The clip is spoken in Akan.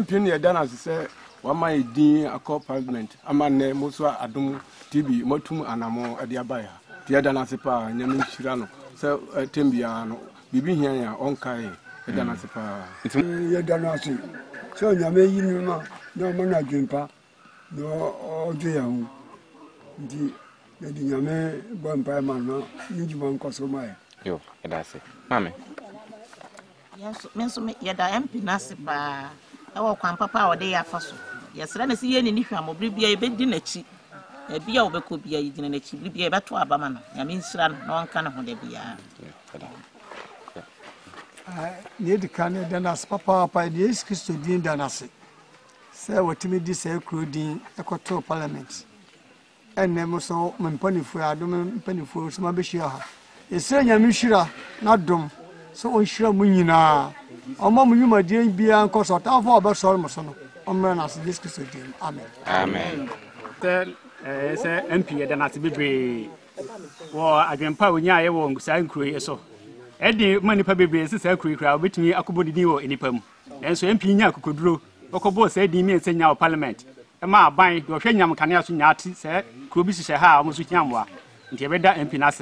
Pin ya dana say wa my din akọ parliament amane mo so adom TV motum anamo ade abaya dia dana se pa nyame nhira no say tembia no bibi hian ya onkai ya dana se pa ya dana se so nyame yinu ma no mo na dwempa no odu ya hu ndi di nyame bompa ma no njuma nkoso mai yo edase mame yes me ya da MP nase pa e wo kwan papa o de ya faso yesra na si ye ni hwam bibia e bedi nachi e bia obekọ bia yigina nachi bibia e beto abama no nyame nsira no na onka ne ho de bia ni de kan de na papa papa de Yesu Kristo din da na se se wotimi di se kro din ekoto parliament enne mo so mpanifu adom mpanifu so ma be hia ha esra nyame hira na dom so on hira mu nyina omo mu yuma die bia nkoso ta fo obe so mo so no omre na se Yesu Kristo din amen amen se MP da na se bebre wo adwempa onya ye wo sa nkuro ye so edi manipa bebre se sa nkuro kra obetumi akobodidi wo enipa mu enso MP nya akokoduro okobo se di mi ensenya wo parliament e ma aban do hwe nyam kanea so nya ati se kuro bi hye ha a mo so hiamwa nti e beda MP na se